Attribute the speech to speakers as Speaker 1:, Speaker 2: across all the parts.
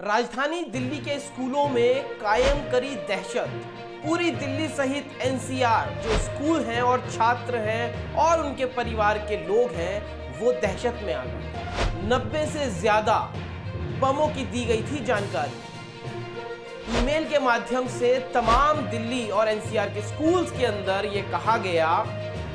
Speaker 1: राजधानी दिल्ली के स्कूलों में कायम करी दहशत। पूरी दिल्ली सहित एनसीआर जो स्कूल हैं और छात्र हैं और उनके परिवार के लोग हैं वो दहशत में आ गए। 90 से ज्यादा बमों की दी गई थी जानकारी। ईमेल के माध्यम से तमाम दिल्ली और एनसीआर के स्कूल्स के अंदर ये कहा गया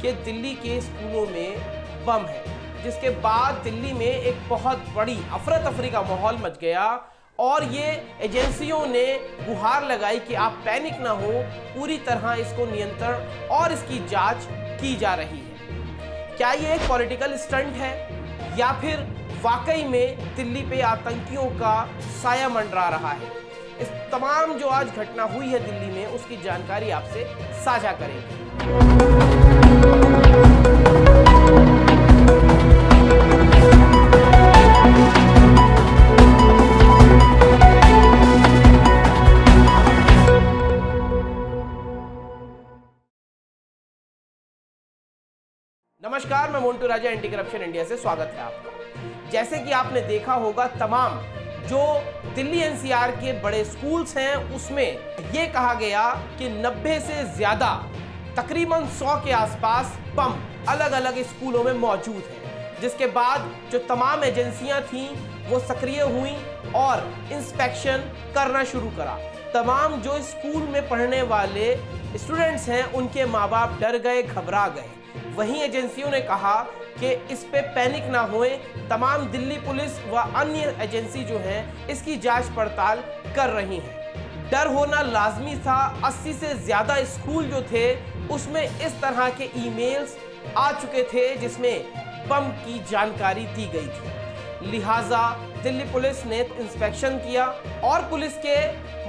Speaker 1: कि दिल्ली के स्कूलों में बम है, जिसके बाद दिल्ली में एक बहुत बड़ी अफरा तफरी का माहौल मच गया और ये एजेंसियों ने गुहार लगाई कि आप पैनिक ना हो, पूरी तरह इसको नियंत्रण और इसकी जांच की जा रही है। क्या ये एक पॉलिटिकल स्टंट है या फिर वाकई में दिल्ली पे आतंकियों का साया मंडरा रहा है? इस तमाम जो आज घटना हुई है दिल्ली में उसकी जानकारी आपसे साझा करेंगे। नमस्कार, मैं मोन्टू राजा, एंटी करप्शन इंडिया से स्वागत है आपका। जैसे कि आपने देखा होगा, तमाम जो दिल्ली एनसीआर के बड़े स्कूल्स हैं उसमें यह कहा गया कि 90 से ज्यादा तकरीबन 100 के आसपास बम अलग अलग स्कूलों में मौजूद हैं, जिसके बाद जो तमाम एजेंसियां थीं वो सक्रिय हुई और इंस्पेक्शन करना शुरू करा। तमाम जो स्कूल में पढ़ने वाले स्टूडेंट्स हैं उनके माँ बाप डर गए, घबरा गए। वहीं एजेंसियों ने कहा कि इस पे पैनिक ना होए, तमाम दिल्ली पुलिस व अन्य एजेंसी जो हैं इसकी जांच पड़ताल कर रही हैं। डर होना लाजमी था। 80 से ज्यादा स्कूल जो थे उसमें इस तरह के ईमेल्स आ चुके थे जिसमें बम की जानकारी दी गई थी। लिहाजा दिल्ली पुलिस ने इंस्पेक्शन किया और पुलिस के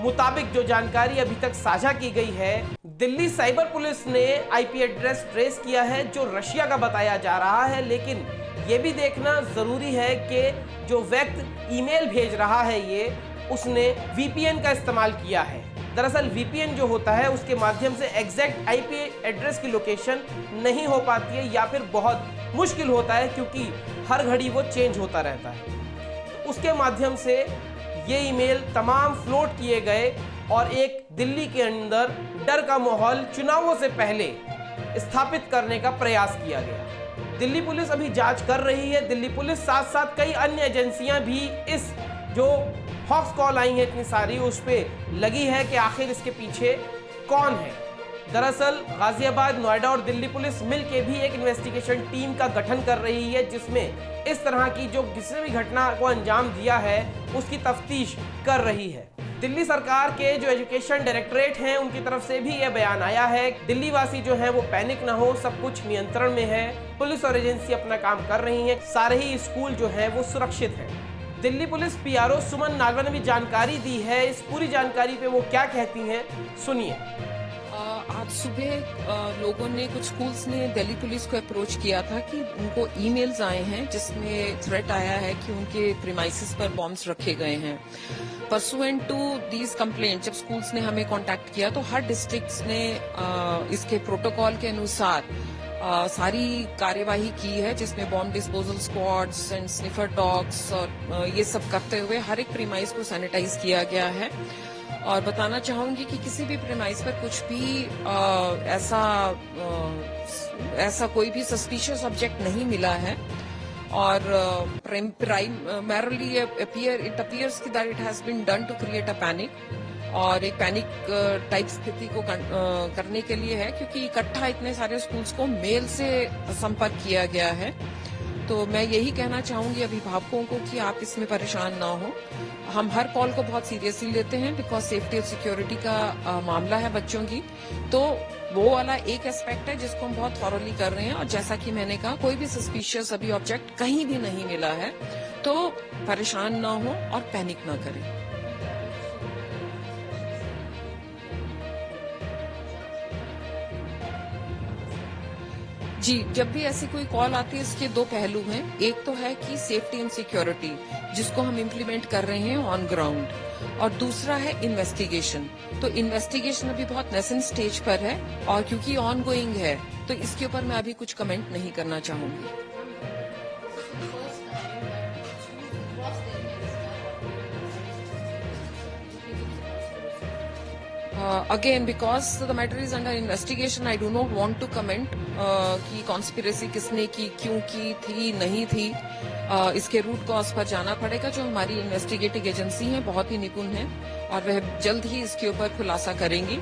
Speaker 1: मुताबिक जो जानकारी अभी तक साझा की गई है, दिल्ली साइबर पुलिस ने आईपी एड्रेस ट्रेस किया है जो रशिया का बताया जा रहा है। लेकिन यह भी देखना जरूरी है कि जो व्यक्ति ईमेल भेज रहा है ये उसने वीपीएन का इस्तेमाल किया है। दरअसल वीपीएन जो होता है उसके माध्यम से एग्जैक्ट आईपी एड्रेस की लोकेशन नहीं हो पाती है या फिर बहुत मुश्किल होता है, क्योंकि हर घड़ी वो चेंज होता रहता है। तो उसके माध्यम से ये ईमेल तमाम फ्लोट किए गए और एक दिल्ली के अंदर डर का माहौल चुनावों से पहले स्थापित करने का प्रयास किया गया। दिल्ली पुलिस अभी जांच कर रही है। दिल्ली पुलिस साथ साथ कई अन्य एजेंसियां भी इस जो हॉक्स कॉल आई है इतनी सारी उस पर लगी है कि आखिर इसके पीछे कौन है। दरअसल गाजियाबाद, नोएडा और दिल्ली पुलिस मिलकर भी एक इन्वेस्टिगेशन टीम का गठन कर रही है जिसमें इस तरह की जो किसी भी घटना को अंजाम दिया है उसकी तफ्तीश कर रही है। दिल्ली सरकार के जो एजुकेशन डायरेक्टरेट हैं उनकी तरफ से भी यह बयान आया है, दिल्ली वासी जो है वो पैनिक ना हो, सब कुछ नियंत्रण में है। पुलिस और एजेंसी अपना काम कर रही है, सारे ही स्कूल जो है वो सुरक्षित है। दिल्ली पुलिस पीआरओ सुमन नालवा ने भी जानकारी दी है। इस पूरी जानकारी पे वो क्या कहती हैं, सुनिए।
Speaker 2: आज सुबह लोगों ने, कुछ स्कूल्स ने दिल्ली पुलिस को अप्रोच किया था कि उनको ईमेल्स आए हैं जिसमें थ्रेट आया है कि उनके प्रीमाइसेस पर बॉम्ब्स रखे गए हैं। परसुएंट टू दीज कंप्लेंट जब स्कूल्स ने हमें कांटेक्ट किया तो हर डिस्ट्रिक्ट्स ने इसके प्रोटोकॉल के अनुसार सारी कार्यवाही की है, जिसमें bomb disposal squads and sniffer dogs और ये सब करते हुए हर एक प्रीमाइस को सैनिटाइज किया गया है। और बताना चाहूंगी कि किसी भी प्रीमाइस पर कुछ भी ऐसा कोई भी सस्पिशियस ऑब्जेक्ट नहीं मिला है और primarily it appears that it has been done to create a panic और एक पैनिक टाइप स्थिति को करने के लिए है, क्योंकि इकट्ठा इतने सारे स्कूल्स को मेल से संपर्क किया गया है। तो मैं यही कहना चाहूंगी अभिभावकों को कि आप इसमें परेशान ना हो। हम हर कॉल को बहुत सीरियसली लेते हैं बिकॉज सेफ्टी और सिक्योरिटी का मामला है बच्चों की। तो वो वाला एक एस्पेक्ट है जिसको हम बहुत थॉरोली कर रहे हैं और जैसा कि मैंने कहा, कोई भी सस्पिशियस अभी ऑब्जेक्ट कहीं भी नहीं मिला है, तो परेशान ना हो और पैनिक ना करें। जी, जब भी ऐसी कोई कॉल आती है इसके दो पहलू हैं। एक तो है कि सेफ्टी एंड सिक्योरिटी जिसको हम इम्प्लीमेंट कर रहे हैं ऑन ग्राउंड, और दूसरा है इन्वेस्टिगेशन। तो इन्वेस्टिगेशन अभी बहुत नेसेंट स्टेज पर है और क्योंकि ऑन गोइंग है तो इसके ऊपर मैं अभी कुछ कमेंट नहीं करना चाहूंगी। Again, because the matter is under investigation, I do not want to comment कि कॉन्स्पिरेसी किसने की, क्यों की थी, नहीं थी. इसके रूट कॉज पर जाना पड़ेगा. जो हमारी इन्वेस्टिगेटिव एजेंसी है बहुत ही निपुण है और वह जल्द ही इसके ऊपर खुलासा करेंगी.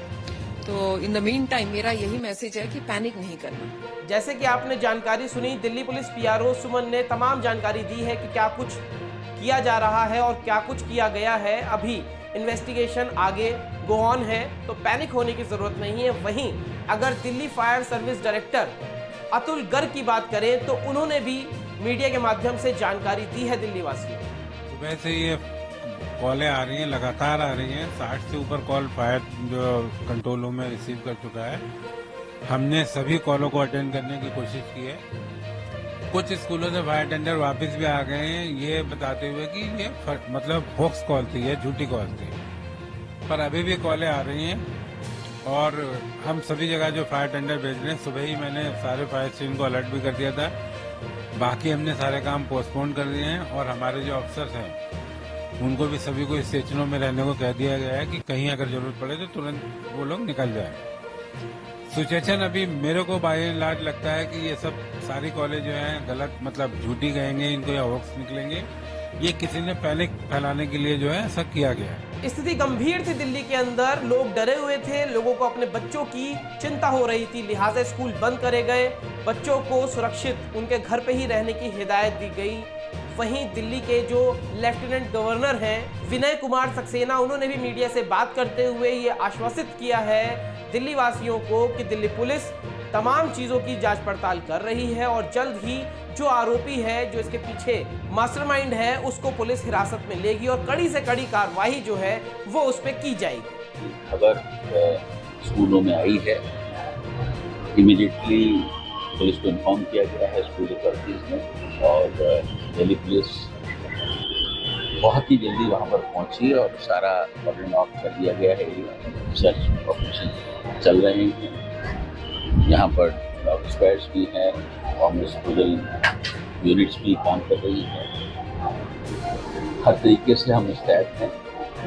Speaker 2: तो इन द मीन टाइम मेरा यही मैसेज है कि पैनिक नहीं करना.
Speaker 1: जैसे कि आपने जानकारी सुनी, दिल्ली पुलिस पीआरओ सुमन ने तमाम जानकारी दी है कि क्या कुछ किया जा रहा है और क्या कुछ किया गया है. अभी इन्वेस्टिगेशन आगे गो ऑन है, तो पैनिक होने की जरूरत नहीं है. वहीं अगर Delhi fire service director Atul Garg की बात करें तो उन्होंने भी मीडिया के माध्यम से जानकारी दी है दिल्ली वासियों को.
Speaker 3: सुबह से ये कॉलें आ रही हैं, लगातार आ रही हैं. 60 से ऊपर कॉल फायर जो कंट्रोल रूम में रिसीव कर चुका है. हमने सभी कॉलों को अटेंड करने की कोशिश की है. कुछ स्कूलों से फायर टेंडर वापस भी आ गए हैं ये बताते हुए कि ये मतलब होक्स कॉल थी, ये झूठी कॉल थी. पर अभी भी कॉलें आ रही हैं और हम सभी जगह जो फायर टेंडर भेज रहे हैं, सुबह ही मैंने सारे फायर स्टेशन को अलर्ट भी कर दिया था. बाकी हमने सारे काम पोस्टपोन कर दिए हैं और हमारे जो अफसर्स हैं उनको भी सभी को स्टेशनों में रहने को कह दिया गया है कि कहीं अगर जरूरत पड़े तो तुरंत वो लोग निकल जाए. सिचुएशन अभी मेरे को बाय एंड लार्ज लगता है कि ये सब सारी कॉलेज जो हैं गलत मतलब झूठी कहेंगे इनको या होक्स निकलेंगे. ये किसी ने पैनिक फैलाने के लिए जो है ऐसा किया गया है.
Speaker 1: स्थिति गंभीर थी दिल्ली के अंदर. लोग डरे हुए थे, लोगों को अपने बच्चों की चिंता हो रही थी, लिहाजा स्कूल बंद करे गए. बच्चों को सुरक्षित उनके घर पे ही रहने की हिदायत दी गई. वहीं दिल्ली के जो लेफ्टिनेंट गवर्नर हैं विनय कुमार सक्सेना, उन्होंने भी मीडिया से बात करते हुए ये आश्वासित किया है दिल्ली वासियों को कि दिल्ली पुलिस तमाम चीज़ों की जांच पड़ताल कर रही है और जल्द ही जो आरोपी है, जो इसके पीछे मास्टरमाइंड है, उसको पुलिस हिरासत में लेगी और कड़ी से कड़ी कार्रवाई जो है वो उस पर की जाएगी.
Speaker 4: खबर स्कूलों में आई है, इमीडिएटली पुलिस को इन्फॉर्म किया गया है स्कूल अथॉरिटीज ने और दिल्ली पुलिस बहुत ही जल्दी वहाँ पर पहुंची और सारा ऑर्डर ऑफ कर दिया गया है. सर्च ऑपरेशन चल रहे हैं. यहाँ पर डॉग स्क्वाड्स भी हैं, कॉमर्शियल यूनिट्स भी काम कर रही हैं. हर तरीके से हम मुस्तैद हैं.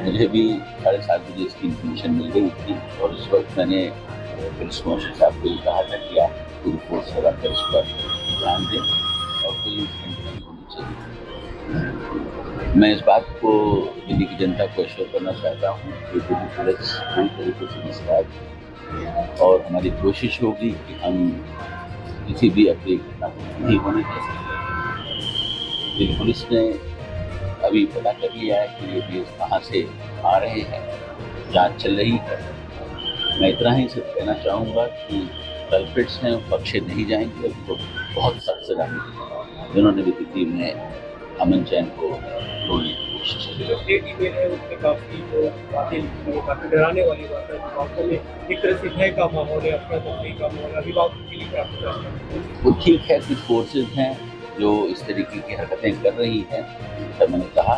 Speaker 4: मुझे भी 7:30 बजे इसकी इन्फॉर्मेशन मिल गई थी और उस वक्त मैंने पुलिस कमिश्नर साहब को कहा था कि आप पूरी फोर्स लगाकर इस पर ध्यान दें और कोई इंसिडेंट नहीं होनी चाहिए. मैं इस बात को दिल्ली की जनता को एश्योर करना चाहता हूँ कि दिल्ली पुलिस पूरी तरीके से मुस्तैद है और हमारी कोशिश होगी कि हम किसी भी अप्रिय घटना को नहीं होने दे सकते. दिल्ली पुलिस ने अभी पता कर लिया है कि ये केस कहाँ से आ रहे हैं, जांच चल रही है. मैं इतना ही सिर्फ कहना चाहूँगा कि कल्प्रिट्स हैं बख्शे नहीं जाएंगे, उनको बहुत सख्त सजा मिलेगी. जिन्होंने भी दिल्ली में अमन चैन को तोड़ने की कोशिश की है.
Speaker 5: उसमें काफी डराने वाली बात है. अभिभावकों में एक तरह से भय का माहौल है, अफरा तफरी का माहौल है. अभिभावकों के लिए काफी
Speaker 4: वो ठीक है, कुछ फोर्सेज हैं जो इस तरीके की हरकतें कर रही हैं. तब मैंने कहा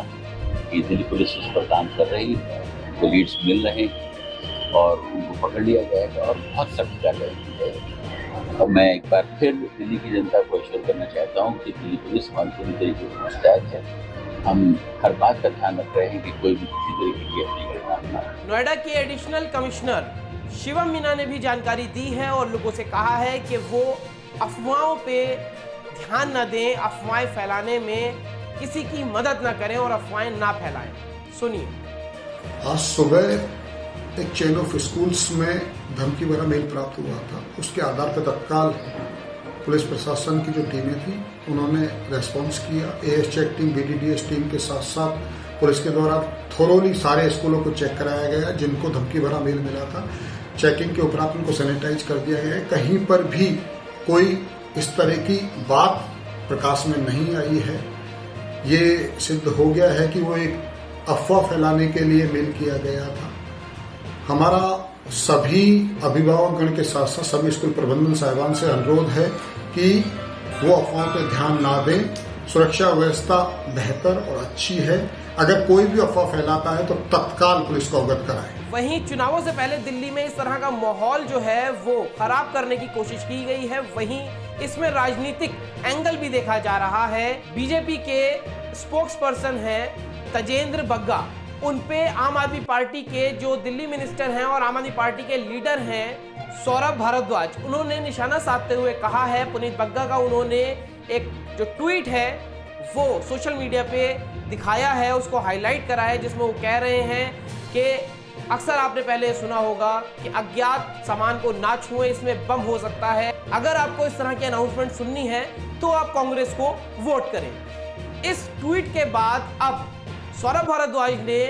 Speaker 4: कि दिल्ली पुलिस उस पर काम कर रही है, उनको लीड्स मिल रहे हैं और उनको पकड़ लिया जाएगा और बहुत सख्त कार्रवाई की जाएगी. और मैं एक बार फिर दिल्ली की जनता को एश्योर करना चाहता हूँ कि दिल्ली पुलिस हमारी पूरी तरीके से मुस्तैद है. हम हर बात का ध्यान रख रहे हैं कि कोई भी किसी तरीके की अपनी घटना न हो.
Speaker 1: नोएडा के एडिशनल कमिश्नर शिवम मीना ने भी जानकारी दी है और लोगों से कहा है कि वो अफवाहों पे ध्यान न दें, अफवाहें फैलाने में किसी की मदद न करें और अफवाहें ना फैलाएं. सुनिए.
Speaker 6: आज सुबह एक चेन ऑफ स्कूल्स में धमकी भरा मेल प्राप्त हुआ था. उसके आधार पर तत्काल पुलिस प्रशासन की जो टीमें थी उन्होंने रेस्पॉन्स किया. AS check team, BDDS team के साथ साथ पुलिस के द्वारा थोरोली सारे स्कूलों को चेक कराया गया जिनको धमकी भरा मेल मिला था. चेकिंग के उपरांत उनको सैनिटाइज कर दिया गया है. कहीं पर भी कोई इस तरह की बात प्रकाश में नहीं आई है. ये सिद्ध हो गया है कि वो एक अफवाह फैलाने के लिए मेल किया गया था. हमारा सभी अभिभावकगण के साथ साथ सभी स्कूल प्रबंधन साहिबान से अनुरोध है कि वो अफवाह पर ध्यान ना दें. सुरक्षा व्यवस्था बेहतर और अच्छी है. अगर कोई भी अफवाह फैलाता है तो तत्काल पुलिस को अवगत कराएं.
Speaker 1: वहीं चुनावों से पहले दिल्ली में इस तरह का माहौल जो है वो खराब करने की कोशिश की गई है. वहीं इसमें राजनीतिक एंगल भी देखा जा रहा है. बीजेपी के स्पोक्स पर्सन हैं तजेंद्र बग्गा, उन पे आम आदमी पार्टी के जो दिल्ली मिनिस्टर हैं और आम आदमी पार्टी के लीडर हैं सौरभ भारद्वाज, उन्होंने निशाना साधते हुए कहा है, पुनीत बग्गा का उन्होंने एक जो ट्वीट है वो सोशल मीडिया पे दिखाया है, उसको हाईलाइट करा है, जिसमें वो कह रहे हैं कि अक्सर आपने पहले सुना होगा कि अज्ञात सामान को ना छुएं, इसमें बम हो सकता है। अगर आपको इस तरह की अनाउंसमेंट सुननी है तो आप कांग्रेस को वोट करें। इस ट्वीट के बाद अब सौरभ भारद्वाज ने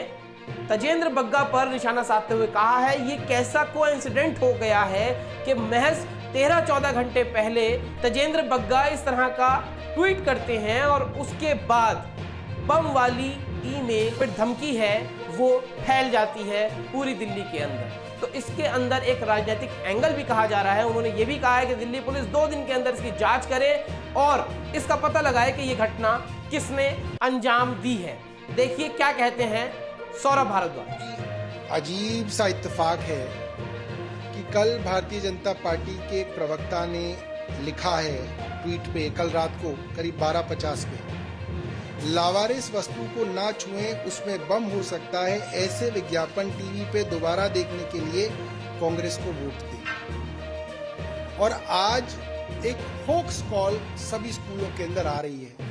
Speaker 1: तजेंद्र बग्गा पर निशाना साधते हुए कहा है, ये कैसा कोइंसिडेंट हो गया है कि महज 13-14 घंटे पहले तजेंद्र बग्गा इस तरह का ट्वीट करते हैं और उसके बाद बम वाली ईमेल फिर धमकी है वो फैल जाती है पूरी दिल्ली के अंदर। तो इसके अंदर एक राजनीतिक एंगल भी कहा जा रहा है। उन्होंने ये भी कहा है कि दिल्ली पुलिस 2 दिन के अंदर इसकी जांच करे और इसका पता लगाए कि ये घटना किसने अंजाम दी है। देखिए क्या कहते हैं सौरभ भारद्वाज।
Speaker 7: अजीब सा इत्तेफाक है कि कल भारतीय जनता पार्टी के एक प्रवक्ता ने लिखा है ट्वीट पे कल रात को करीब 12:50 पे, लावारिस वस्तु को ना छुएं, उसमें बम हो सकता है, ऐसे विज्ञापन टीवी पे दोबारा देखने के लिए कांग्रेस को वोट दें। और आज एक होक्स कॉल सभी स्कूलों के अंदर आ रही है।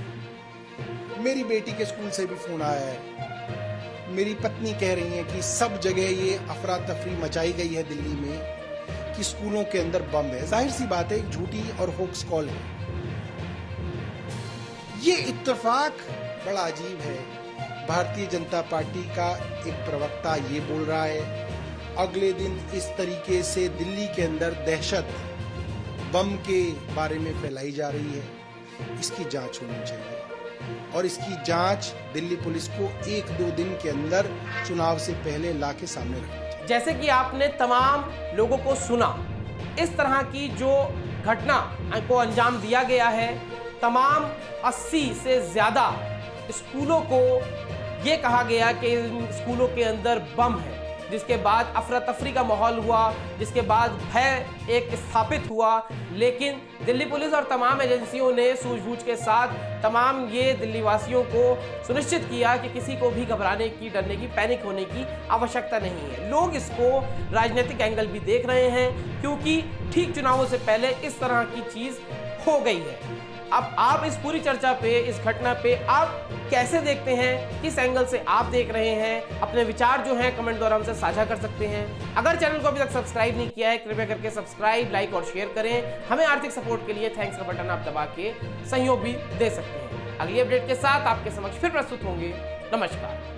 Speaker 7: मेरी बेटी के स्कूल से भी फोन आया है, मेरी पत्नी कह रही है कि सब जगह ये अफरा तफरी मचाई गई है दिल्ली में कि स्कूलों के अंदर बम है। जाहिर सी बात है एक झूठी और होक्स कॉल है। ये इत्तेफाक बड़ा अजीब है। भारतीय जनता पार्टी का एक प्रवक्ता ये बोल रहा है, अगले दिन इस तरीके से दिल्ली के अंदर दहशत बम के बारे में फैलाई जा रही है। इसकी जांच होनी चाहिए और इसकी जांच दिल्ली पुलिस को 1-2 दिन के अंदर चुनाव से पहले ला के सामने रखनी चाहिए।
Speaker 1: जैसे कि आपने तमाम लोगों को सुना, इस तरह की जो घटना को अंजाम दिया गया है, तमाम 80 से ज़्यादा स्कूलों को ये कहा गया कि इन स्कूलों के अंदर बम है, जिसके बाद अफरा तफरी का माहौल हुआ, जिसके बाद भय एक स्थापित हुआ। लेकिन दिल्ली पुलिस और तमाम एजेंसियों ने सूझबूझ के साथ तमाम ये दिल्ली वासियों को सुनिश्चित किया कि किसी को भी घबराने की, डरने की, पैनिक होने की आवश्यकता नहीं है। लोग इसको राजनीतिक एंगल भी देख रहे हैं क्योंकि ठीक चुनावों से पहले इस तरह की चीज़ हो गई है। अब आप इस पूरी चर्चा पे, इस घटना पे आप कैसे देखते हैं, किस एंगल से आप देख रहे हैं, अपने विचार जो हैं कमेंट द्वारा हमसे साझा कर सकते हैं। अगर चैनल को अभी तक सब्सक्राइब नहीं किया है, कृपया करके सब्सक्राइब, लाइक और शेयर करें। हमें आर्थिक सपोर्ट के लिए थैंक्स का बटन आप दबा के सहयोग भी दे सकते हैं। अगली अपडेट के साथ आपके समक्ष फिर प्रस्तुत होंगे। नमस्कार।